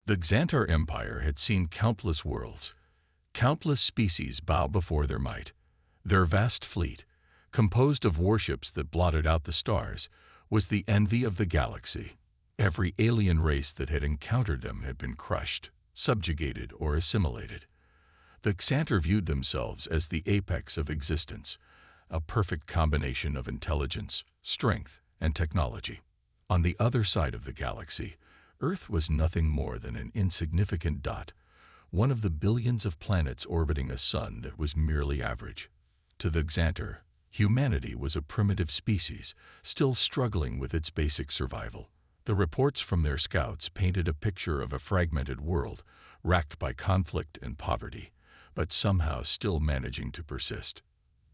The Xantar Empire had seen countless worlds, countless species bow before their might. Their vast fleet, composed of warships that blotted out the stars, was the envy of the galaxy. Every alien race that had encountered them had been crushed, subjugated, or assimilated. The Xantar viewed themselves as the apex of existence, a perfect combination of intelligence, strength, and technology. On the other side of the galaxy, Earth was nothing more than an insignificant dot, one of the billions of planets orbiting a sun that was merely average. To the Xantar, humanity was a primitive species, still struggling with its basic survival. The reports from their scouts painted a picture of a fragmented world, racked by conflict and poverty, but somehow still managing to persist.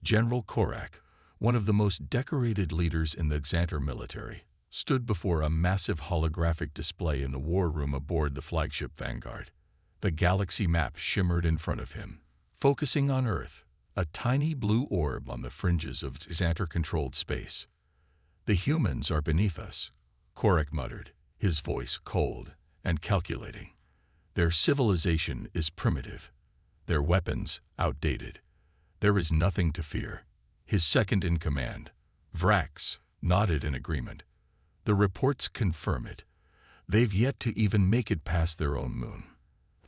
General Korak, one of the most decorated leaders in the Xantar military, stood before a massive holographic display in the war room aboard the flagship Vanguard. The galaxy map shimmered in front of him, focusing on Earth, a tiny blue orb on the fringes of Xantar-controlled space. "The humans are beneath us," Korak muttered, his voice cold and calculating. "Their civilization is primitive, their weapons outdated. There is nothing to fear." His second-in-command, Vrax, nodded in agreement. "The reports confirm it. They've yet to even make it past their own moon.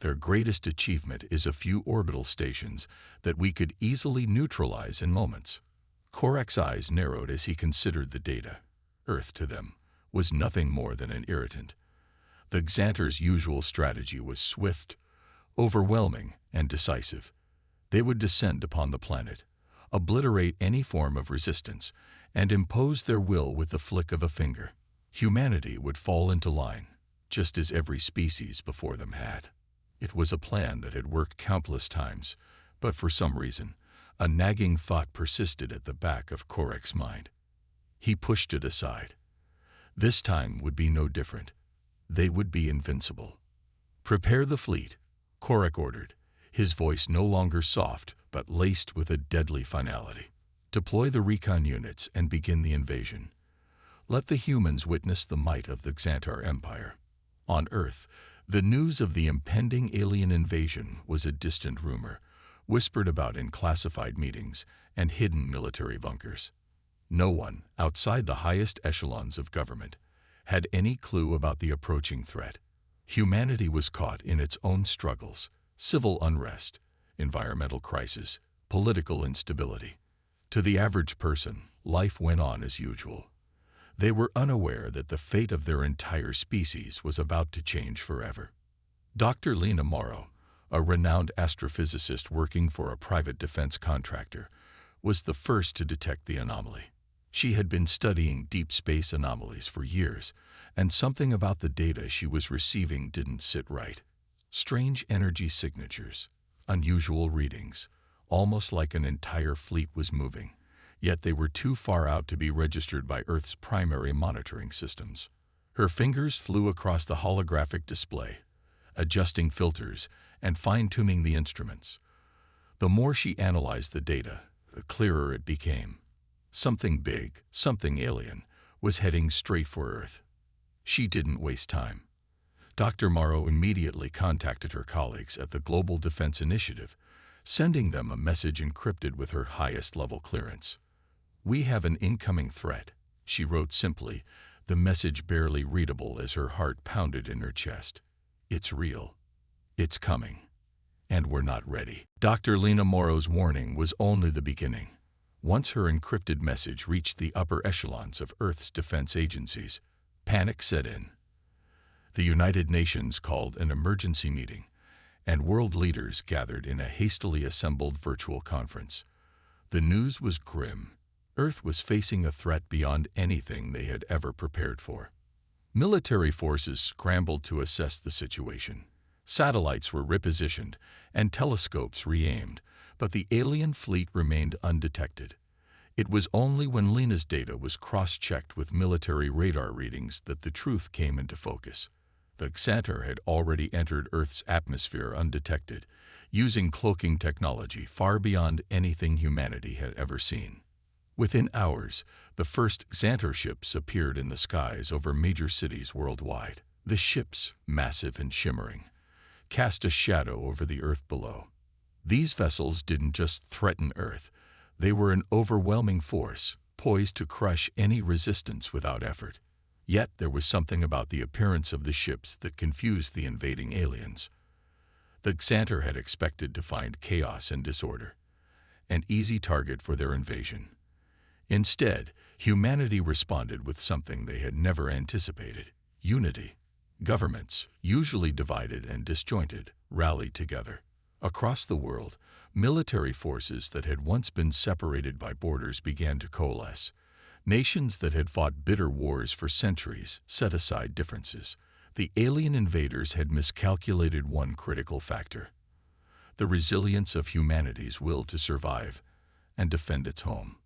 Their greatest achievement is a few orbital stations that we could easily neutralize in moments." Korak's eyes narrowed as he considered the data. Earth, to them, was nothing more than an irritant. The Xantar's usual strategy was swift, overwhelming, and decisive. They would descend upon the planet, obliterate any form of resistance, and impose their will with the flick of a finger. Humanity would fall into line, just as every species before them had. It was a plan that had worked countless times, but for some reason, a nagging thought persisted at the back of Korak's mind. He pushed it aside. This time would be no different. They would be invincible. "Prepare the fleet," Korak ordered, his voice no longer soft but laced with a deadly finality. "Deploy the recon units and begin the invasion. Let the humans witness the might of the Xantar Empire." On Earth, the news of the impending alien invasion was a distant rumor, whispered about in classified meetings and hidden military bunkers. No one, outside the highest echelons of government, had any clue about the approaching threat. Humanity was caught in its own struggles, civil unrest, environmental crisis, political instability. To the average person, life went on as usual. They were unaware that the fate of their entire species was about to change forever. Dr. Lena Morrow, a renowned astrophysicist working for a private defense contractor, was the first to detect the anomaly. She had been studying deep space anomalies for years, and something about the data she was receiving didn't sit right. Strange energy signatures, unusual readings, almost like an entire fleet was moving, yet they were too far out to be registered by Earth's primary monitoring systems. Her fingers flew across the holographic display, adjusting filters and fine-tuning the instruments. The more she analyzed the data, the clearer it became. Something big, something alien, was heading straight for Earth. She didn't waste time. Dr. Morrow immediately contacted her colleagues at the Global Defense Initiative, sending them a message encrypted with her highest-level clearance. "We have an incoming threat," she wrote simply, the message barely readable as her heart pounded in her chest. "It's real. It's coming. And we're not ready." Dr. Lena Morrow's warning was only the beginning. Once her encrypted message reached the upper echelons of Earth's defense agencies, panic set in. The United Nations called an emergency meeting, and world leaders gathered in a hastily assembled virtual conference. The news was grim. Earth was facing a threat beyond anything they had ever prepared for. Military forces scrambled to assess the situation. Satellites were repositioned and telescopes re-aimed, but the alien fleet remained undetected. It was only when Lena's data was cross-checked with military radar readings that the truth came into focus. The Xantar had already entered Earth's atmosphere undetected, using cloaking technology far beyond anything humanity had ever seen. Within hours, the first Xantar ships appeared in the skies over major cities worldwide. The ships, massive and shimmering, cast a shadow over the Earth below. These vessels didn't just threaten Earth, they were an overwhelming force, poised to crush any resistance without effort. Yet there was something about the appearance of the ships that confused the invading aliens. The Xantar had expected to find chaos and disorder, an easy target for their invasion. Instead, humanity responded with something they had never anticipated: unity. Governments, usually divided and disjointed, rallied together. Across the world, military forces that had once been separated by borders began to coalesce. Nations that had fought bitter wars for centuries set aside differences. The alien invaders had miscalculated one critical factor: the resilience of humanity's will to survive and defend its home.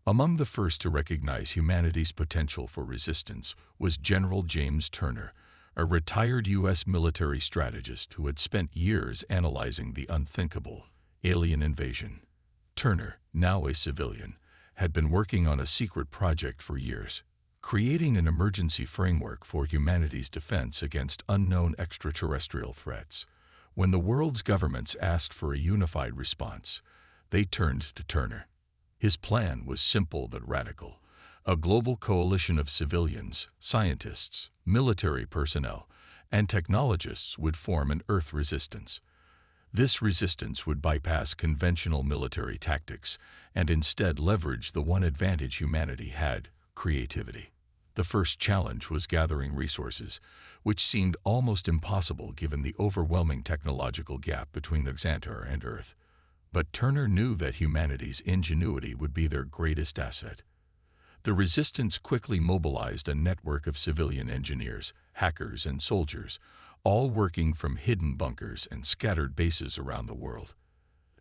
Among the first to recognize humanity's potential for resistance was General James Turner, a retired U.S. military strategist who had spent years analyzing the unthinkable: alien invasion. Turner, now a civilian, had been working on a secret project for years, creating an emergency framework for humanity's defense against unknown extraterrestrial threats. When the world's governments asked for a unified response, they turned to Turner. His plan was simple but radical: a global coalition of civilians, scientists, military personnel, and technologists would form an Earth resistance. This resistance would bypass conventional military tactics and instead leverage the one advantage humanity had: creativity. The first challenge was gathering resources, which seemed almost impossible given the overwhelming technological gap between the Xantar and Earth. But Turner knew that humanity's ingenuity would be their greatest asset. The resistance quickly mobilized a network of civilian engineers, hackers, and soldiers, all working from hidden bunkers and scattered bases around the world.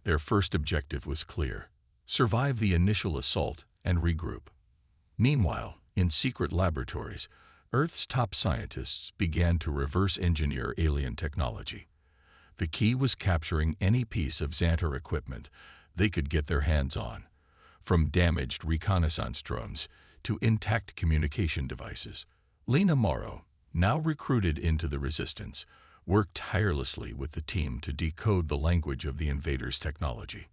Their first objective was clear: survive the initial assault and regroup. Meanwhile, in secret laboratories, Earth's top scientists began to reverse engineer alien technology. The key was capturing any piece of Xantar equipment they could get their hands on, from damaged reconnaissance drones to intact communication devices. Lena Morrow, now recruited into the resistance, worked tirelessly with the team to decode the language of the invaders' technology.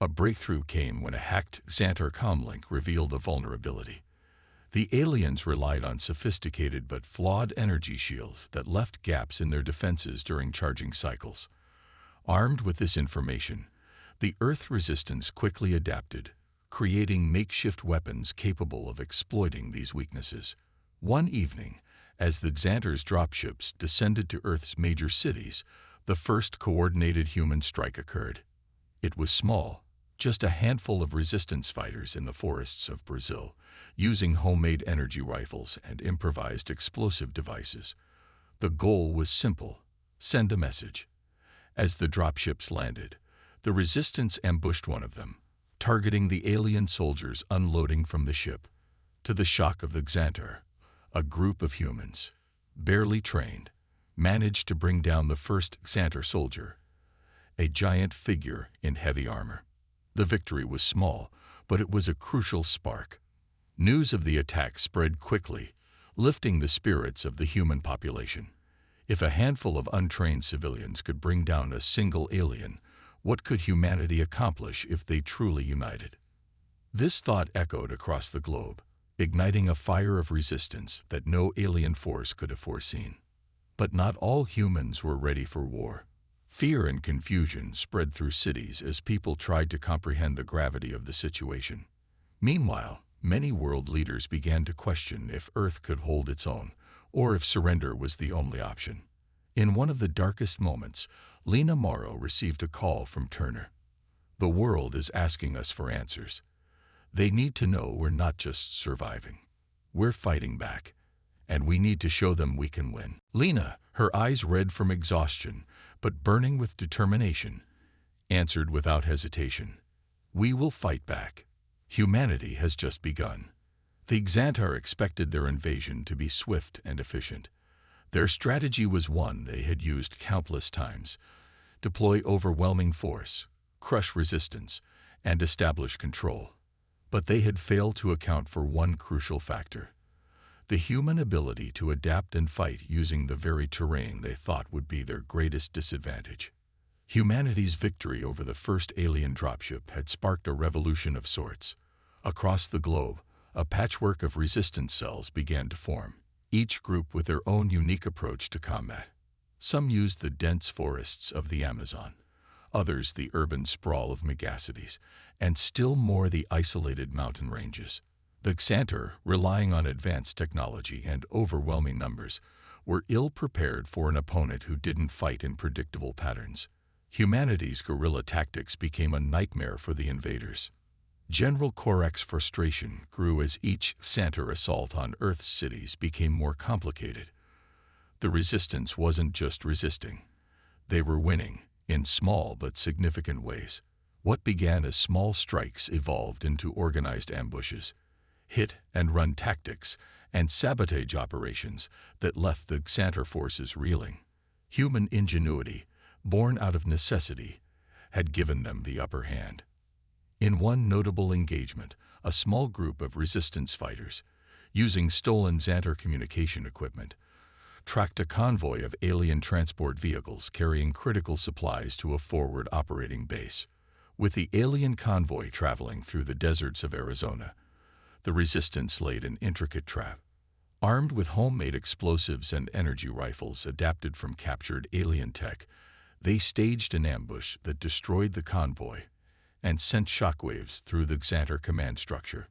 A breakthrough came when a hacked Xantar comlink revealed a vulnerability. The aliens relied on sophisticated but flawed energy shields that left gaps in their defenses during charging cycles. Armed with this information, the Earth resistance quickly adapted, creating makeshift weapons capable of exploiting these weaknesses. One evening, as the Xantar's dropships descended to Earth's major cities, the first coordinated human strike occurred. It was small, just a handful of resistance fighters in the forests of Brazil, using homemade energy rifles and improvised explosive devices. The goal was simple: send a message. As the dropships landed, the resistance ambushed one of them, targeting the alien soldiers unloading from the ship. To the shock of the Xantar, a group of humans, barely trained, managed to bring down the first Xantar soldier, a giant figure in heavy armor. The victory was small, but it was a crucial spark. News of the attack spread quickly, lifting the spirits of the human population. If a handful of untrained civilians could bring down a single alien, what could humanity accomplish if they truly united? This thought echoed across the globe, igniting a fire of resistance that no alien force could have foreseen. But not all humans were ready for war. Fear and confusion spread through cities as people tried to comprehend the gravity of the situation. Meanwhile, many world leaders began to question if Earth could hold its own, or if surrender was the only option. In one of the darkest moments, Lena Morrow received a call from Turner. "The world is asking us for answers. They need to know we're not just surviving. We're fighting back, and we need to show them we can win." Lena, her eyes red from exhaustion, but burning with determination, answered without hesitation, "We will fight back. Humanity has just begun." The Xantar expected their invasion to be swift and efficient. Their strategy was one they had used countless times: deploy overwhelming force, crush resistance, and establish control. But they had failed to account for one crucial factor: the human ability to adapt and fight using the very terrain they thought would be their greatest disadvantage. Humanity's victory over the first alien dropship had sparked a revolution of sorts. Across the globe, a patchwork of resistance cells began to form, each group with their own unique approach to combat. Some used the dense forests of the Amazon, others the urban sprawl of megacities, and still more the isolated mountain ranges. The Xantar, relying on advanced technology and overwhelming numbers, were ill-prepared for an opponent who didn't fight in predictable patterns. Humanity's guerrilla tactics became a nightmare for the invaders. General Orcs' frustration grew as each Xantar assault on Earth's cities became more complicated. The resistance wasn't just resisting. They were winning, in small but significant ways. What began as small strikes evolved into organized ambushes, hit-and-run tactics, and sabotage operations that left the Xantar forces reeling. Human ingenuity, born out of necessity, had given them the upper hand. In one notable engagement, a small group of resistance fighters, using stolen Xantar communication equipment, tracked a convoy of alien transport vehicles carrying critical supplies to a forward operating base. With the alien convoy traveling through the deserts of Arizona, the resistance laid an intricate trap. Armed with homemade explosives and energy rifles adapted from captured alien tech, they staged an ambush that destroyed the convoy and sent shockwaves through the Xantar command structure.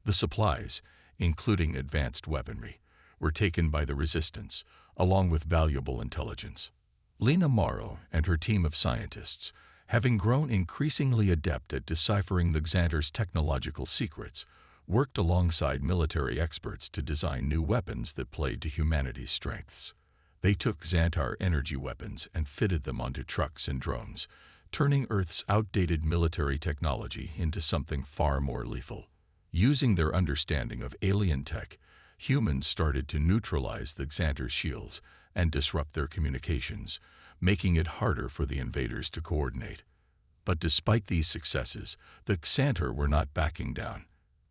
The supplies, including advanced weaponry, were taken by the resistance, along with valuable intelligence. Lena Morrow and her team of scientists, having grown increasingly adept at deciphering the Xantar's technological secrets, worked alongside military experts to design new weapons that played to humanity's strengths. They took Xantar energy weapons and fitted them onto trucks and drones, turning Earth's outdated military technology into something far more lethal. Using their understanding of alien tech, humans started to neutralize the Xantar's shields and disrupt their communications, making it harder for the invaders to coordinate. But despite these successes, the Xantar were not backing down.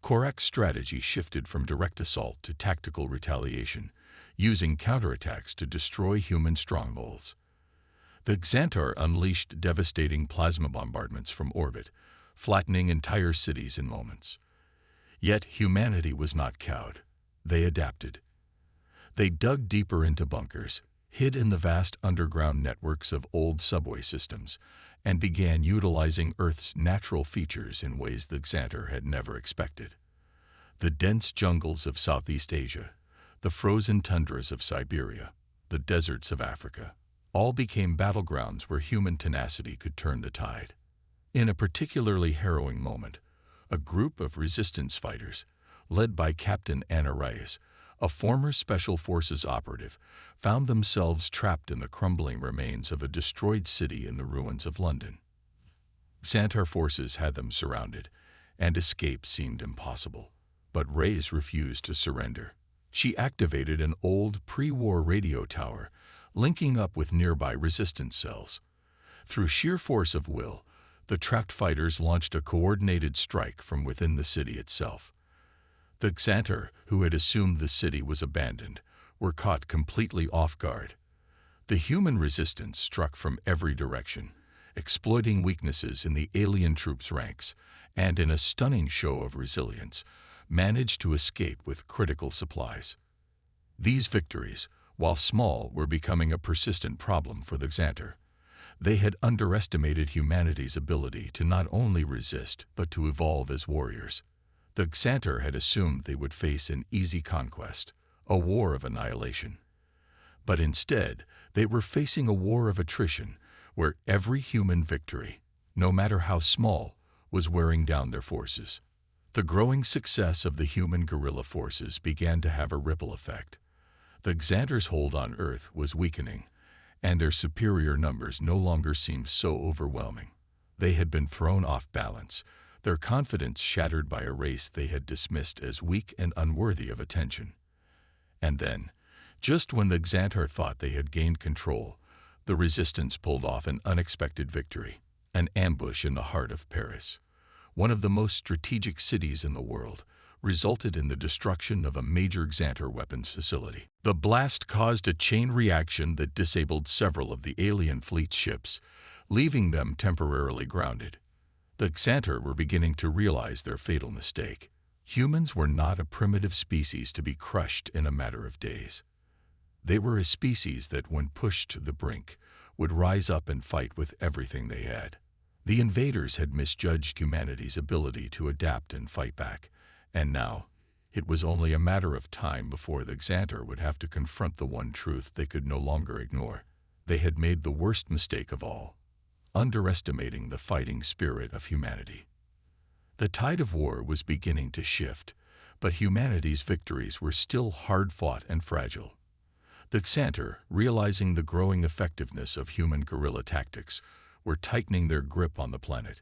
Orcs' strategy shifted from direct assault to tactical retaliation, using counterattacks to destroy human strongholds. The Xantar unleashed devastating plasma bombardments from orbit, flattening entire cities in moments. Yet humanity was not cowed. They adapted. They dug deeper into bunkers, hid in the vast underground networks of old subway systems, and began utilizing Earth's natural features in ways the Xantar had never expected. The dense jungles of Southeast Asia, the frozen tundras of Siberia, the deserts of Africa, all became battlegrounds where human tenacity could turn the tide. In a particularly harrowing moment, a group of resistance fighters, led by Captain Anna Reyes, a former Special Forces operative, found themselves trapped in the crumbling remains of a destroyed city in the ruins of London. Xantar forces had them surrounded, and escape seemed impossible. But Reyes refused to surrender. She activated an old pre-war radio tower, linking up with nearby resistance cells. Through sheer force of will, the trapped fighters launched a coordinated strike from within the city itself. The Xantar, who had assumed the city was abandoned, were caught completely off guard. The human resistance struck from every direction, exploiting weaknesses in the alien troops' ranks, and in a stunning show of resilience, managed to escape with critical supplies. These victories, while small, were becoming a persistent problem for the Xantar. They had underestimated humanity's ability to not only resist but to evolve as warriors. The Xantar had assumed they would face an easy conquest, a war of annihilation. But instead, they were facing a war of attrition where every human victory, no matter how small, was wearing down their forces. The growing success of the human guerrilla forces began to have a ripple effect. The Xantar's hold on Earth was weakening, and their superior numbers no longer seemed so overwhelming. They had been thrown off balance, their confidence shattered by a race they had dismissed as weak and unworthy of attention. And then, just when the Xantar thought they had gained control, the resistance pulled off an unexpected victory, an ambush in the heart of Paris, one of the most strategic cities in the world, resulted in the destruction of a major Xantar weapons facility. The blast caused a chain reaction that disabled several of the alien fleet's ships, leaving them temporarily grounded. The Xantar were beginning to realize their fatal mistake. Humans were not a primitive species to be crushed in a matter of days. They were a species that, when pushed to the brink, would rise up and fight with everything they had. The invaders had misjudged humanity's ability to adapt and fight back, and now it was only a matter of time before the Xantar would have to confront the one truth they could no longer ignore. They had made the worst mistake of all, underestimating the fighting spirit of humanity. The tide of war was beginning to shift, but humanity's victories were still hard-fought and fragile. The Xantar, realizing the growing effectiveness of human guerrilla tactics, were tightening their grip on the planet.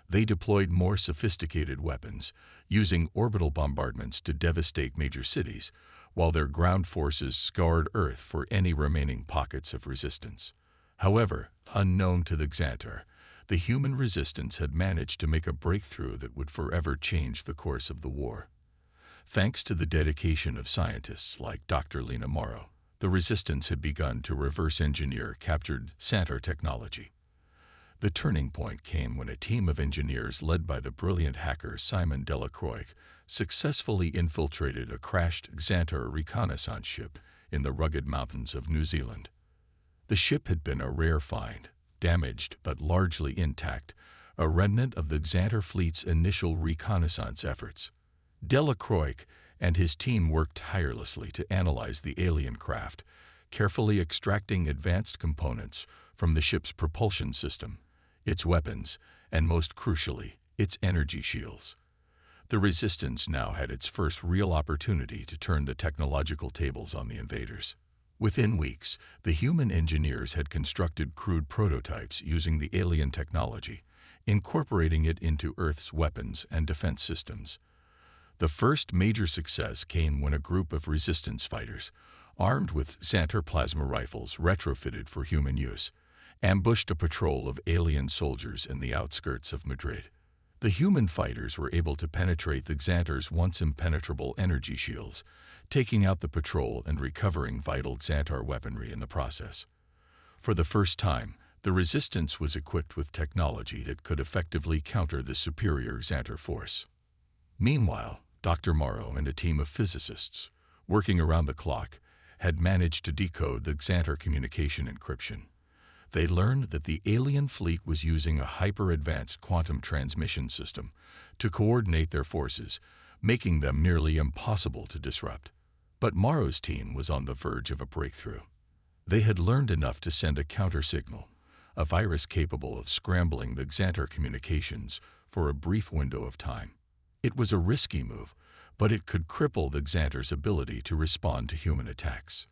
They deployed more sophisticated weapons, using orbital bombardments to devastate major cities, while their ground forces scoured Earth for any remaining pockets of resistance. However, unknown to the Xantar, the human resistance had managed to make a breakthrough that would forever change the course of the war. Thanks to the dedication of scientists like Dr. Lena Morrow, the resistance had begun to reverse engineer captured Xantar technology. The turning point came when a team of engineers led by the brilliant hacker Simon Delacroix successfully infiltrated a crashed Xantar reconnaissance ship in the rugged mountains of New Zealand. The ship had been a rare find, damaged but largely intact, a remnant of the Xantar fleet's initial reconnaissance efforts. Delacroix and his team worked tirelessly to analyze the alien craft, carefully extracting advanced components from the ship's propulsion system, its weapons, and most crucially, its energy shields. The resistance now had its first real opportunity to turn the technological tables on the invaders. Within weeks, the human engineers had constructed crude prototypes using the alien technology, incorporating it into Earth's weapons and defense systems. The first major success came when a group of resistance fighters, armed with Xantar plasma rifles retrofitted for human use, ambushed a patrol of alien soldiers in the outskirts of Madrid. The human fighters were able to penetrate the Xantar's once impenetrable energy shields, taking out the patrol and recovering vital Xantar weaponry in the process. For the first time, the resistance was equipped with technology that could effectively counter the superior Xantar force. Meanwhile, Dr. Morrow and a team of physicists, working around the clock, had managed to decode the Xantar communication encryption. They learned that the alien fleet was using a hyper-advanced quantum transmission system to coordinate their forces, making them nearly impossible to disrupt. But Morrow's team was on the verge of a breakthrough. They had learned enough to send a counter-signal, a virus capable of scrambling the Xantar communications for a brief window of time. It was a risky move, but it could cripple the Xantar's ability to respond to human attacks.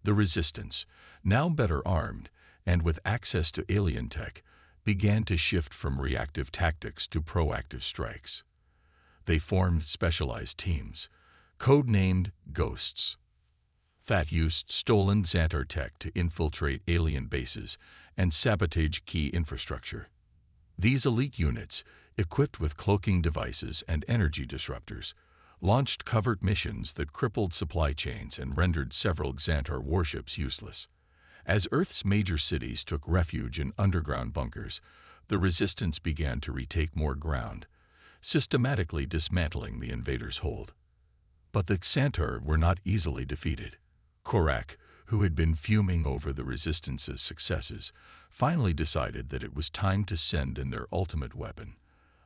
The resistance, now better armed, and with access to alien tech, began to shift from reactive tactics to proactive strikes. They formed specialized teams, codenamed Ghosts, that used stolen Xantar tech to infiltrate alien bases and sabotage key infrastructure. These elite units, equipped with cloaking devices and energy disruptors, launched covert missions that crippled supply chains and rendered several Xantar warships useless. As Earth's major cities took refuge in underground bunkers, the resistance began to retake more ground, systematically dismantling the invaders' hold. But the Xantar were not easily defeated. Korak, who had been fuming over the resistance's successes, finally decided that it was time to send in their ultimate weapon,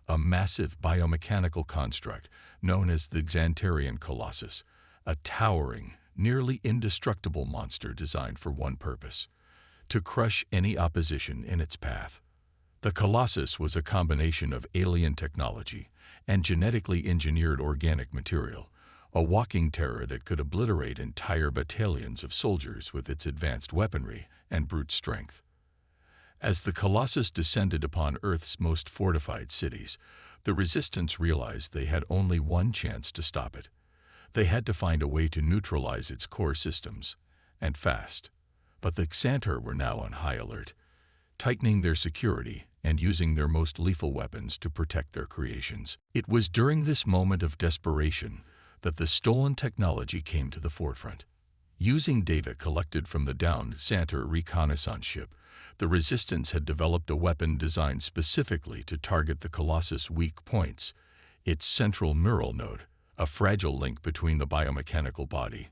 a massive biomechanical construct known as the Xantarian Colossus, a towering, nearly indestructible monster designed for one purpose: to crush any opposition in its path. The Colossus was a combination of alien technology and genetically engineered organic material, a walking terror that could obliterate entire battalions of soldiers with its advanced weaponry and brute strength. As the Colossus descended upon Earth's most fortified cities, the Resistance realized they had only one chance to stop it. They had to find a way to neutralize its core systems, and fast. But the Xantar were now on high alert. tightening their security and using their most lethal weapons to protect their creations. It was during this moment of desperation that the stolen technology came to the forefront. Using data collected from the downed Xantar reconnaissance ship, the Resistance had developed a weapon designed specifically to target the Colossus' weak points, its central neural node, a fragile link between the biomechanical body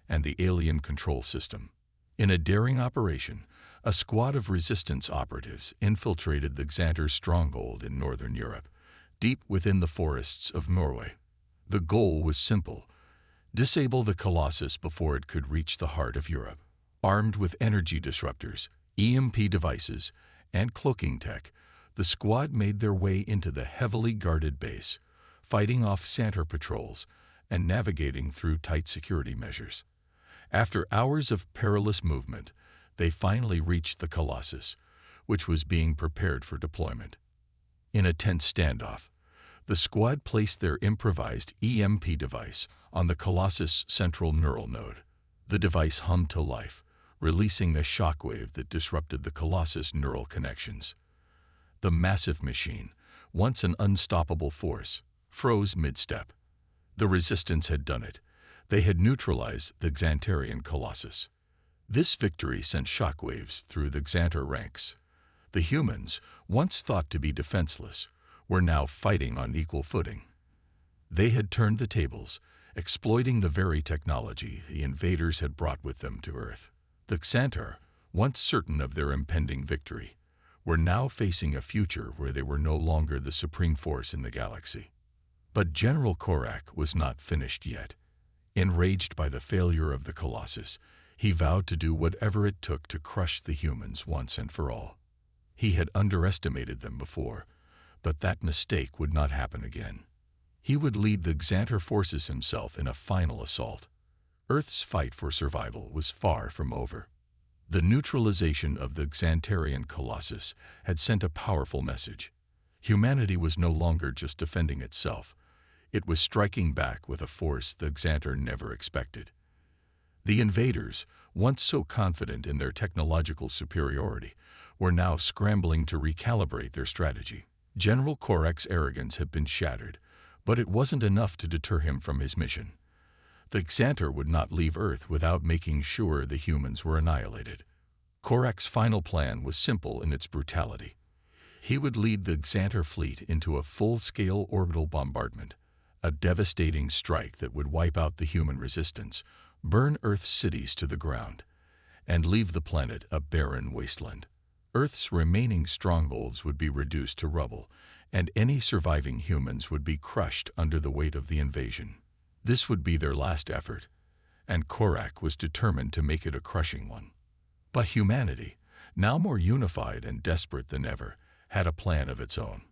and the alien control system. In a daring operation, a squad of Resistance operatives infiltrated the Xantar stronghold in northern Europe, deep within the forests of Norway. The goal was simple: disable the Colossus before it could reach the heart of Europe. Armed with energy disruptors, EMP devices, and cloaking tech, the squad made their way into the heavily guarded base, fighting off Xantar patrols and navigating through tight security measures. After hours of perilous movement, they finally reached the Colossus, which was being prepared for deployment. In a tense standoff, the squad placed their improvised EMP device on the Colossus' central neural node. The device hummed to life, releasing a shockwave that disrupted the Colossus' neural connections. The massive machine, once an unstoppable force, froze mid-step. The Resistance had done it. They had neutralized the Xantarian Colossus. This victory sent shockwaves through the Xantar ranks. The humans, once thought to be defenseless, were now fighting on equal footing. They had turned the tables, exploiting the very technology the invaders had brought with them to Earth. The Xantar, once certain of their impending victory, were now facing a future where they were no longer the supreme force in the galaxy. But General Korak was not finished yet. Enraged by the failure of the Colossus, he vowed to do whatever it took to crush the humans once and for all. He had underestimated them before, but that mistake would not happen again. He would lead the Xantar forces himself in a final assault. Earth's fight for survival was far from over. The neutralization of the Xantarian Colossus had sent a powerful message. Humanity was no longer just defending itself. It was striking back with a force the Xantar never expected. The invaders, once so confident in their technological superiority, were now scrambling to recalibrate their strategy. General Korak's arrogance had been shattered, but it wasn't enough to deter him from his mission. The Xantar would not leave Earth without making sure the humans were annihilated. Korak's final plan was simple in its brutality. He would lead the Xantar fleet into a full-scale orbital bombardment, a devastating strike that would wipe out the human resistance, burn Earth's cities to the ground, and leave the planet a barren wasteland. Earth's remaining strongholds would be reduced to rubble, and any surviving humans would be crushed under the weight of the invasion. This would be their last effort, and Korak was determined to make it a crushing one. But humanity, now more unified and desperate than ever, had a plan of its own.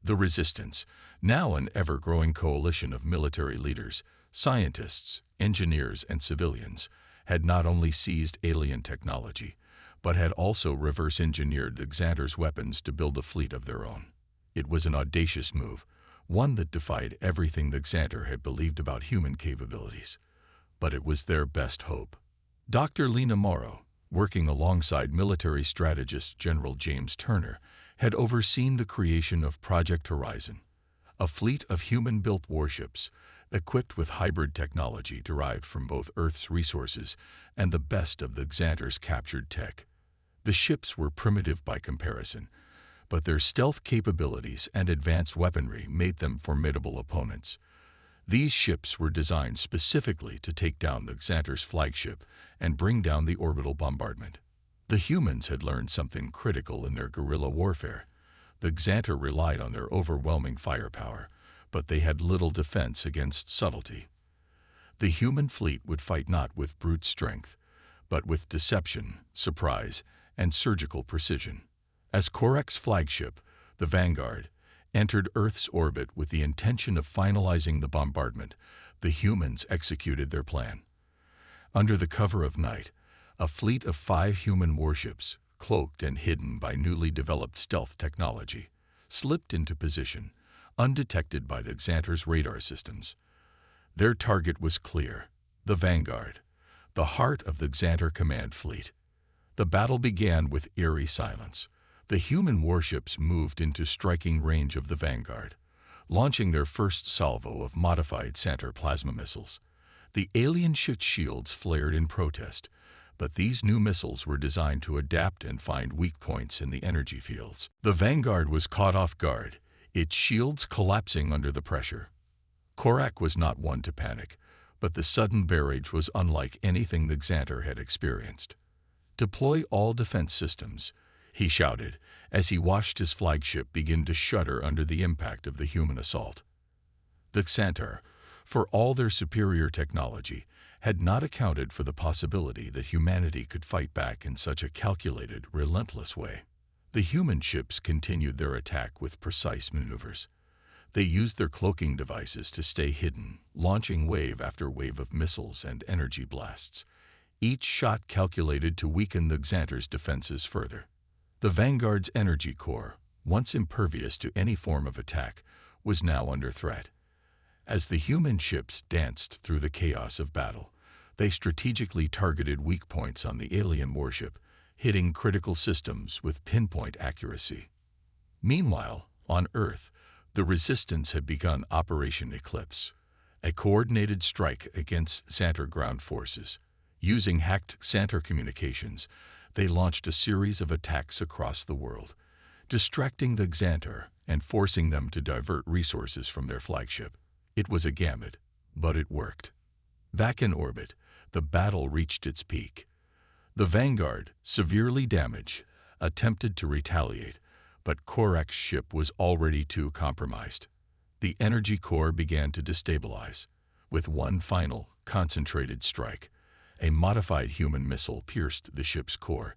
The Resistance, now an ever-growing coalition of military leaders, scientists, engineers, and civilians, had not only seized alien technology, but had also reverse-engineered the Xantar's weapons to build a fleet of their own. It was an audacious move, one that defied everything the Xantar had believed about human capabilities. But it was their best hope. Dr. Lena Morrow, working alongside military strategist General James Turner, had overseen the creation of Project Horizon, a fleet of human-built warships equipped with hybrid technology derived from both Earth's resources and the best of the Xantar's captured tech. The ships were primitive by comparison, but their stealth capabilities and advanced weaponry made them formidable opponents. These ships were designed specifically to take down the Xantar's flagship and bring down the orbital bombardment. The humans had learned something critical in their guerrilla warfare. The Xantar relied on their overwhelming firepower, but they had little defense against subtlety. The human fleet would fight not with brute strength, but with deception, surprise, and surgical precision. As Korak's flagship, the Vanguard, entered Earth's orbit with the intention of finalizing the bombardment, the humans executed their plan. Under the cover of night, a fleet of 5 human warships, cloaked and hidden by newly developed stealth technology, slipped into position, undetected by the Xantar's radar systems. Their target was clear: the Vanguard, the heart of the Xantar command fleet. The battle began with eerie silence. The human warships moved into striking range of the vanguard, launching their first salvo of modified Xantar plasma missiles. The alien ship's shields flared in protest, but these new missiles were designed to adapt and find weak points in the energy fields. The vanguard was caught off guard, its shields collapsing under the pressure. Korak was not one to panic, but the sudden barrage was unlike anything the Xantar had experienced. "Deploy all defense systems," he shouted, as he watched his flagship begin to shudder under the impact of the human assault. The Xantar, for all their superior technology, had not accounted for the possibility that humanity could fight back in such a calculated, relentless way. The human ships continued their attack with precise maneuvers. They used their cloaking devices to stay hidden, launching wave after wave of missiles and energy blasts, each shot calculated to weaken the Xantar's defenses further. The Vanguard's energy core, once impervious to any form of attack, was now under threat. As the human ships danced through the chaos of battle, they strategically targeted weak points on the alien warship, hitting critical systems with pinpoint accuracy. Meanwhile, on Earth, the Resistance had begun Operation Eclipse, a coordinated strike against Xantar ground forces. Using hacked Xantar communications, they launched a series of attacks across the world, distracting the Xantar and forcing them to divert resources from their flagship. It was a gamut, but it worked. Back in orbit, the battle reached its peak. The Vanguard, severely damaged, attempted to retaliate, but Korak's ship was already too compromised. The energy core began to destabilize. With one final, concentrated strike, a modified human missile pierced the ship's core,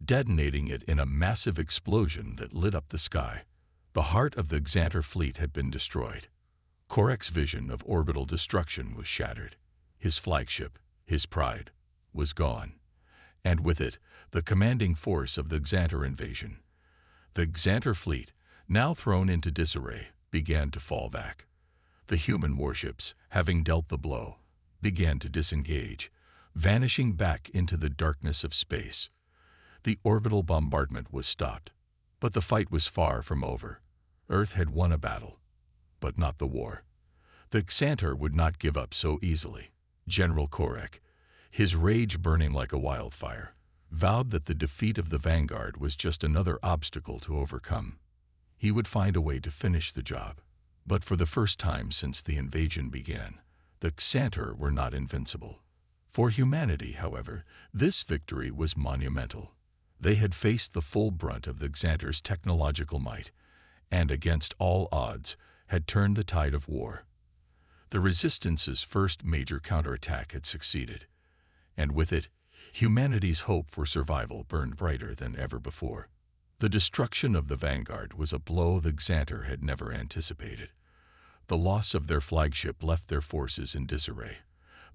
detonating it in a massive explosion that lit up the sky. The heart of the Xantar fleet had been destroyed. Korak's vision of orbital destruction was shattered. His flagship, his pride, was gone, and with it, the commanding force of the Xantar invasion. The Xantar fleet, now thrown into disarray, began to fall back. The human warships, having dealt the blow, began to disengage, vanishing back into the darkness of space. The orbital bombardment was stopped, but the fight was far from over. Earth had won a battle, but not the war. The Xantar would not give up so easily. General Korak, his rage burning like a wildfire, vowed that the defeat of the Vanguard was just another obstacle to overcome. He would find a way to finish the job. But for the first time since the invasion began, the Xantar were not invincible. For humanity, however, this victory was monumental. They had faced the full brunt of the Xantar's technological might, and against all odds, had turned the tide of war. The Resistance's first major counterattack had succeeded, and with it, humanity's hope for survival burned brighter than ever before. The destruction of the Vanguard was a blow the Xantar had never anticipated. The loss of their flagship left their forces in disarray,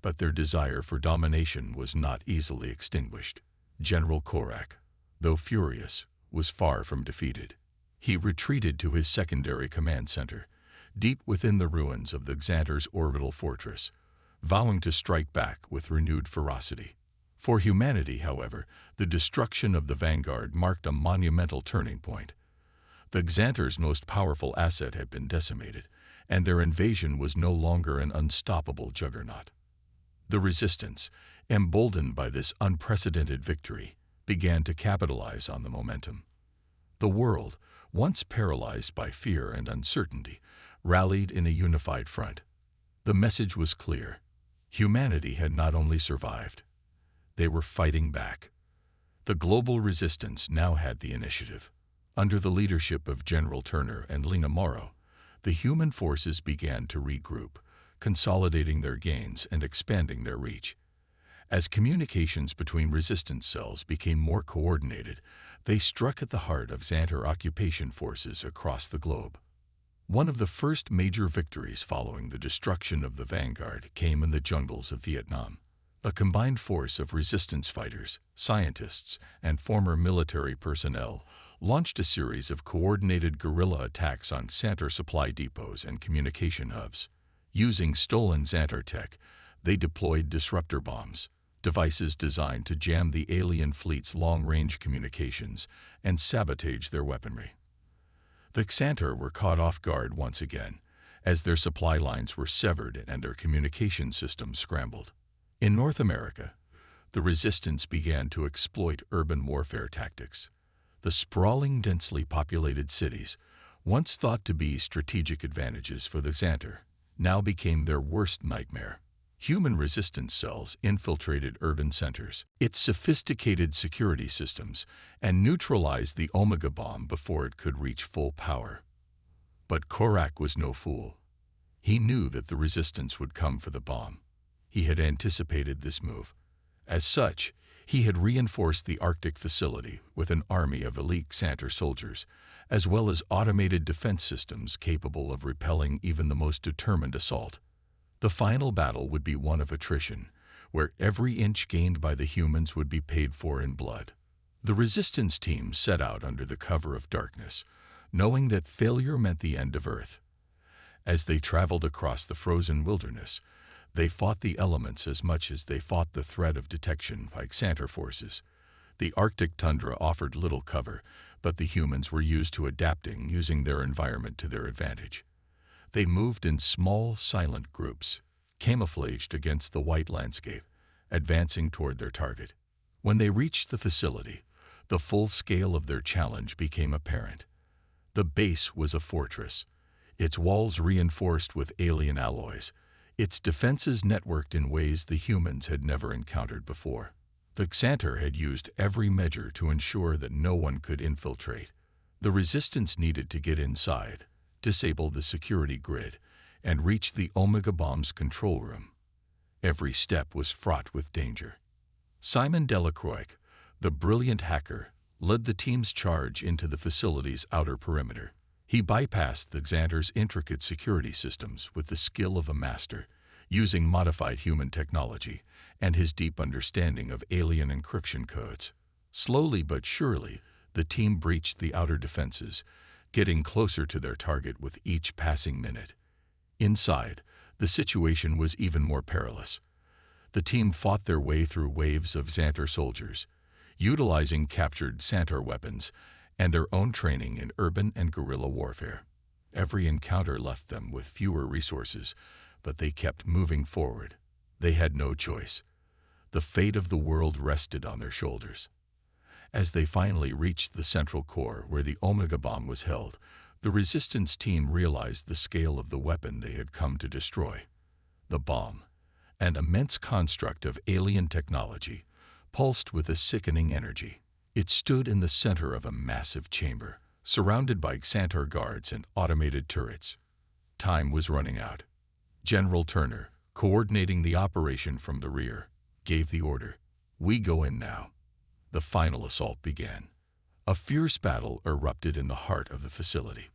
but their desire for domination was not easily extinguished. General Korak, though furious, was far from defeated. He retreated to his secondary command center, deep within the ruins of the Xantar's orbital fortress, vowing to strike back with renewed ferocity. For humanity, however, the destruction of the Vanguard marked a monumental turning point. The Xantar's most powerful asset had been decimated, and their invasion was no longer an unstoppable juggernaut. The Resistance, emboldened by this unprecedented victory, began to capitalize on the momentum. The world, once paralyzed by fear and uncertainty, rallied in a unified front. The message was clear. Humanity had not only survived, they were fighting back. The global resistance now had the initiative. Under the leadership of General Turner and Lena Morrow, the human forces began to regroup, consolidating their gains and expanding their reach. As communications between resistance cells became more coordinated, they struck at the heart of Xantar occupation forces across the globe. One of the first major victories following the destruction of the Vanguard came in the jungles of Vietnam. A combined force of resistance fighters, scientists, and former military personnel launched a series of coordinated guerrilla attacks on Xantar supply depots and communication hubs. Using stolen Xantar tech, they deployed disruptor bombs, devices designed to jam the alien fleet's long-range communications and sabotage their weaponry. The Xantar were caught off guard once again, as their supply lines were severed and their communication systems scrambled. In North America, the Resistance began to exploit urban warfare tactics. The sprawling, densely populated cities, once thought to be strategic advantages for the Xantar, now became their worst nightmare. Human resistance cells infiltrated urban centers, its sophisticated security systems, and neutralized the Omega bomb before it could reach full power. But Korak was no fool. He knew that the Resistance would come for the bomb. He had anticipated this move. As such, he had reinforced the Arctic facility with an army of elite Xantar soldiers, as well as automated defense systems capable of repelling even the most determined assault. The final battle would be one of attrition, where every inch gained by the humans would be paid for in blood. The Resistance team set out under the cover of darkness, knowing that failure meant the end of Earth. As they traveled across the frozen wilderness, they fought the elements as much as they fought the threat of detection by Xantar forces. The Arctic tundra offered little cover, but the humans were used to adapting, using their environment to their advantage. They moved in small, silent groups, camouflaged against the white landscape, advancing toward their target. When they reached the facility, the full scale of their challenge became apparent. The base was a fortress, its walls reinforced with alien alloys, its defenses networked in ways the humans had never encountered before. The Xantar had used every measure to ensure that no one could infiltrate. The Resistance needed to get inside, disable the security grid, and reach the Omega bomb's control room. Every step was fraught with danger. Simon Delacroix, the brilliant hacker, led the team's charge into the facility's outer perimeter. He bypassed the Xantar's intricate security systems with the skill of a master, using modified human technology and his deep understanding of alien encryption codes. Slowly but surely, the team breached the outer defenses, getting closer to their target with each passing minute. Inside, the situation was even more perilous. The team fought their way through waves of Xantar soldiers, utilizing captured Xantar weapons and their own training in urban and guerrilla warfare. Every encounter left them with fewer resources, but they kept moving forward. They had no choice. The fate of the world rested on their shoulders. As they finally reached the central core where the Omega bomb was held, the Resistance team realized the scale of the weapon they had come to destroy. The bomb, an immense construct of alien technology, pulsed with a sickening energy. It stood in the center of a massive chamber, surrounded by Xantar guards and automated turrets. Time was running out. General Turner, coordinating the operation from the rear, gave the order, "We go in now." The final assault began. A fierce battle erupted in the heart of the facility.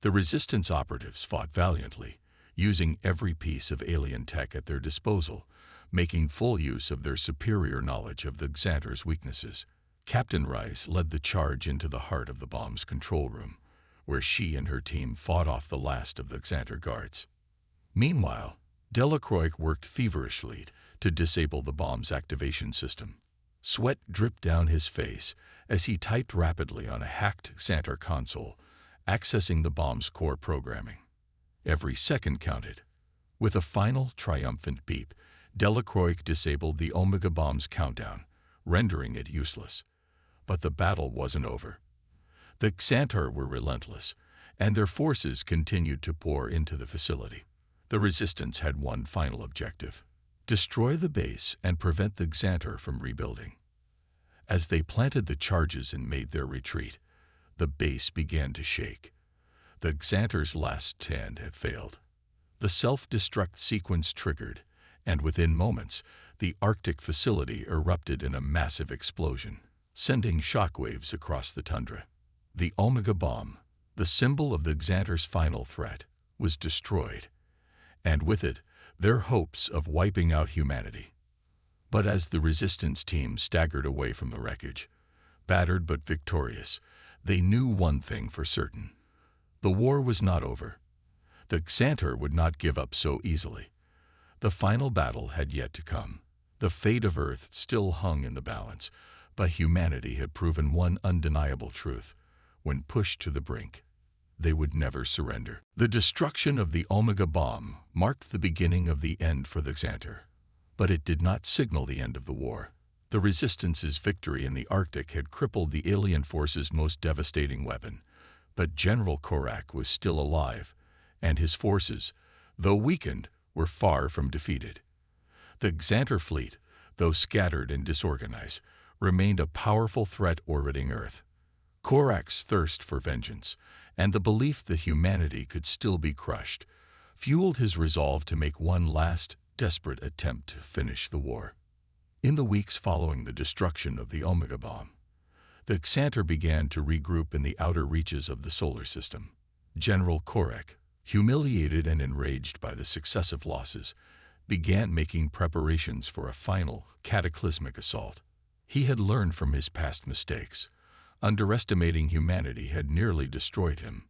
The Resistance operatives fought valiantly, using every piece of alien tech at their disposal, making full use of their superior knowledge of the Xantar's weaknesses. Captain Rice led the charge into the heart of the bomb's control room, where she and her team fought off the last of the Xantar guards. Meanwhile, Delacroix worked feverishly to disable the bomb's activation system. Sweat dripped down his face as he typed rapidly on a hacked Xantar console, accessing the bomb's core programming. Every second counted. With a final, triumphant beep, Delacroix disabled the Omega bomb's countdown, rendering it useless. But the battle wasn't over. The Xantar were relentless, and their forces continued to pour into the facility. The Resistance had one final objective: destroy the base and prevent the Xantar from rebuilding. As they planted the charges and made their retreat, the base began to shake. The Xantar's last stand had failed. The self-destruct sequence triggered, and within moments, the Arctic facility erupted in a massive explosion, sending shockwaves across the tundra. The Omega bomb, the symbol of the Xantar's final threat, was destroyed, and with it, their hopes of wiping out humanity. But as the Resistance team staggered away from the wreckage, battered but victorious, they knew one thing for certain. The war was not over. The Xantar would not give up so easily. The final battle had yet to come. The fate of Earth still hung in the balance, but humanity had proven one undeniable truth. When pushed to the brink, they would never surrender. The destruction of the Omega Bomb marked the beginning of the end for the Xantar, but it did not signal the end of the war. The Resistance's victory in the Arctic had crippled the alien force's most devastating weapon, but General Korak was still alive, and his forces, though weakened, were far from defeated. The Xantar fleet, though scattered and disorganized, remained a powerful threat orbiting Earth. Korak's thirst for vengeance, and the belief that humanity could still be crushed, fueled his resolve to make one last, desperate attempt to finish the war. In the weeks following the destruction of the Omega Bomb, the Xantar began to regroup in the outer reaches of the solar system. General Korak, humiliated and enraged by the successive losses, began making preparations for a final, cataclysmic assault. He had learned from his past mistakes. Underestimating humanity had nearly destroyed him.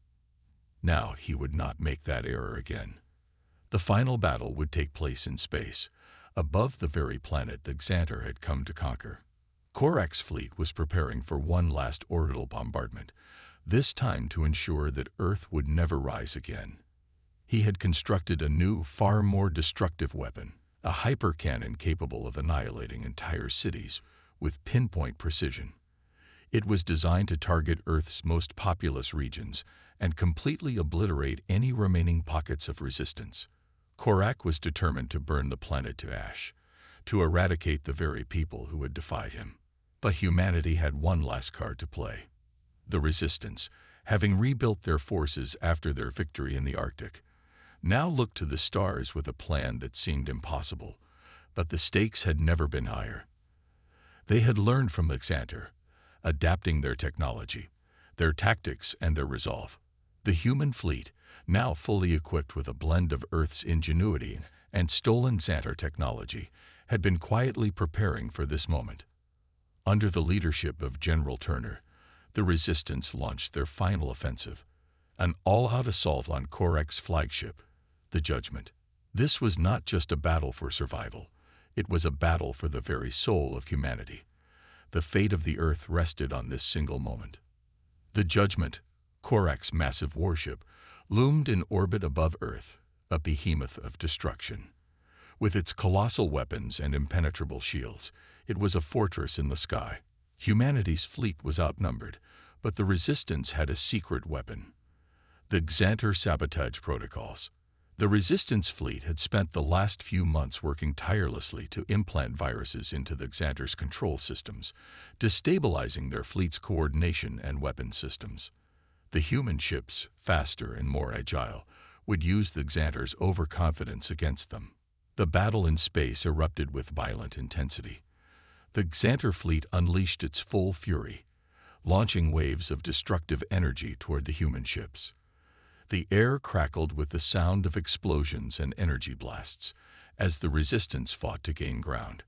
Now he would not make that error again. The final battle would take place in space, above the very planet the Xantar had come to conquer. Korak's fleet was preparing for one last orbital bombardment, this time to ensure that Earth would never rise again. He had constructed a new, far more destructive weapon, a hypercannon capable of annihilating entire cities with pinpoint precision. It was designed to target Earth's most populous regions and completely obliterate any remaining pockets of resistance. Korak was determined to burn the planet to ash, to eradicate the very people who had defied him. But humanity had one last card to play. The Resistance, having rebuilt their forces after their victory in the Arctic, now looked to the stars with a plan that seemed impossible, but the stakes had never been higher. They had learned from the Xantar, adapting their technology, their tactics, and their resolve. The human fleet, now fully equipped with a blend of Earth's ingenuity and stolen Xantar technology, had been quietly preparing for this moment. Under the leadership of General Turner, the Resistance launched their final offensive, an all-out assault on Korak's flagship, the Judgment. This was not just a battle for survival, it was a battle for the very soul of humanity. The fate of the Earth rested on this single moment. The Judgment, Korak's massive warship, loomed in orbit above Earth, a behemoth of destruction. With its colossal weapons and impenetrable shields, it was a fortress in the sky. Humanity's fleet was outnumbered, but the Resistance had a secret weapon: the Xantar sabotage protocols. The Resistance fleet had spent the last few months working tirelessly to implant viruses into the Xantar's control systems, destabilizing their fleet's coordination and weapon systems. The human ships, faster and more agile, would use the Xantar's overconfidence against them. The battle in space erupted with violent intensity. The Xantar fleet unleashed its full fury, launching waves of destructive energy toward the human ships. The air crackled with the sound of explosions and energy blasts as the Resistance fought to gain ground.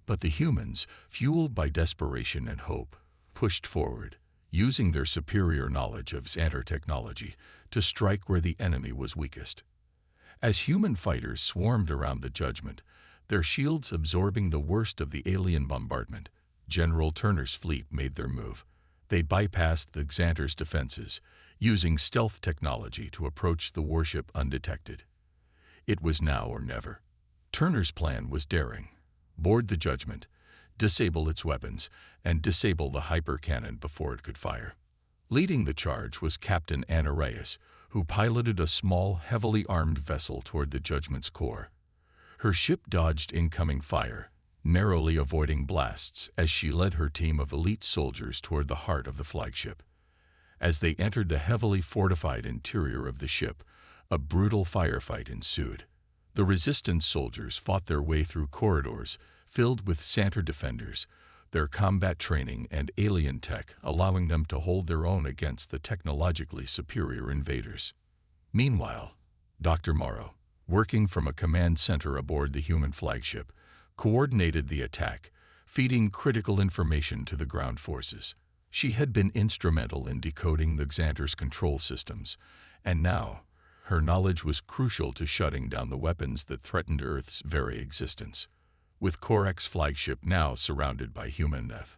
But the humans, fueled by desperation and hope, pushed forward, using their superior knowledge of Xantar technology to strike where the enemy was weakest. As human fighters swarmed around the Judgment, their shields absorbing the worst of the alien bombardment, General Turner's fleet made their move. They bypassed the Xantar's defenses, using stealth technology to approach the warship undetected. It was now or never. Turner's plan was daring: board the Judgment, disable its weapons, and disable the hypercannon before it could fire. Leading the charge was Captain Ananias, who piloted a small, heavily armed vessel toward the Judgment's core. Her ship dodged incoming fire, narrowly avoiding blasts as she led her team of elite soldiers toward the heart of the flagship. As they entered the heavily fortified interior of the ship, a brutal firefight ensued. The Resistance soldiers fought their way through corridors filled with Xantar defenders, their combat training and alien tech allowing them to hold their own against the technologically superior invaders. Meanwhile, Dr. Morrow, working from a command center aboard the human flagship, coordinated the attack, feeding critical information to the ground forces. She had been instrumental in decoding the Xantar's control systems, and now her knowledge was crucial to shutting down the weapons that threatened Earth's very existence. with Korrek's flagship now surrounded by human death.